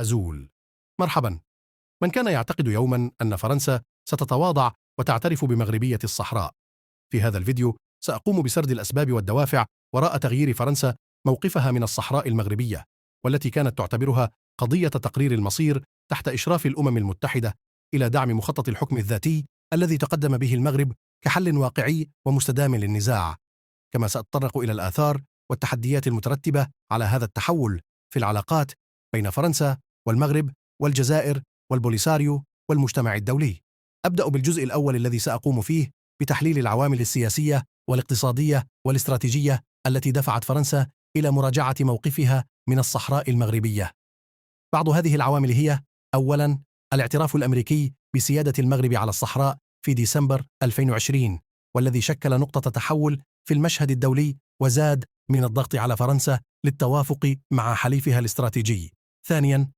أزول. مرحبا. من كان يعتقد يوما أن فرنسا ستتواضع وتعترف بمغربية الصحراء؟ في هذا الفيديو سأقوم بسرد الأسباب والدوافع وراء تغيير فرنسا موقفها من الصحراء المغربية، والتي كانت تعتبرها قضية تقرير المصير تحت إشراف الأمم المتحدة، إلى دعم مخطط الحكم الذاتي الذي تقدم به المغرب كحل واقعي ومستدام للنزاع. كما سأتطرق إلى الآثار والتحديات المترتبة على هذا التحول في العلاقات بين فرنسا والمغرب والجزائر والبوليساريو والمجتمع الدولي. أبدأ بالجزء الأول الذي سأقوم فيه بتحليل العوامل السياسية والاقتصادية والاستراتيجية التي دفعت فرنسا إلى مراجعة موقفها من الصحراء المغربية. بعض هذه العوامل هي: أولاً، الاعتراف الأمريكي بسيادة المغرب على الصحراء في ديسمبر 2020، والذي شكل نقطة تحول في المشهد الدولي وزاد من الضغط على فرنسا للتوافق مع حليفها الاستراتيجي. ثانياً،